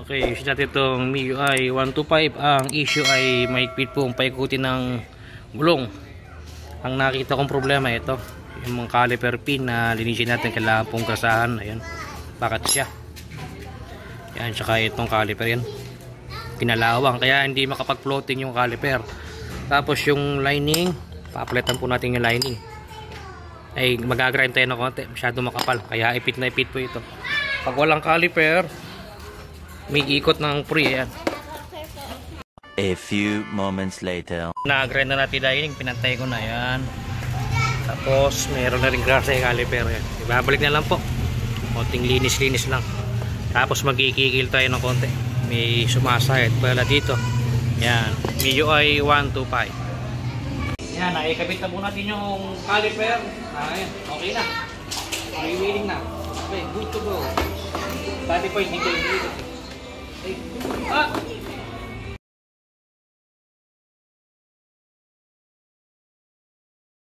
Okay, issue natin itong MIUI 125. Ang issue ay mahigpit po ang paikutin ng gulong. Ang nakita kong problema ito, yung mga caliper pin na linisin natin, kailangan pong gasahan. Ayan, bakit siya? Yan, tsaka itong caliper yan, pinalawang, kaya hindi makapag-floating yung caliper. Tapos yung lining, papalitan po natin yung lining. Ay mag-grind tayo ng konti, masyado makapal, kaya ipit na ipit po ito. Pag walang caliper, may ikot ng pre. Ayan. A few moments later. Na-grind na natin lining, pinantay ko na yan. Tapos meron na rin grasa yung caliper. Yan. Ibabalik na lang po, konting linis-linis lang. Tapos magkikigil tayo ng konti, may sumasahit pala dito. Yan, MIUI 125. Yan, nakikabit na po natin yung caliper. Ayan, okay na, may willing na. Okay, good to go. Dati po hindi ko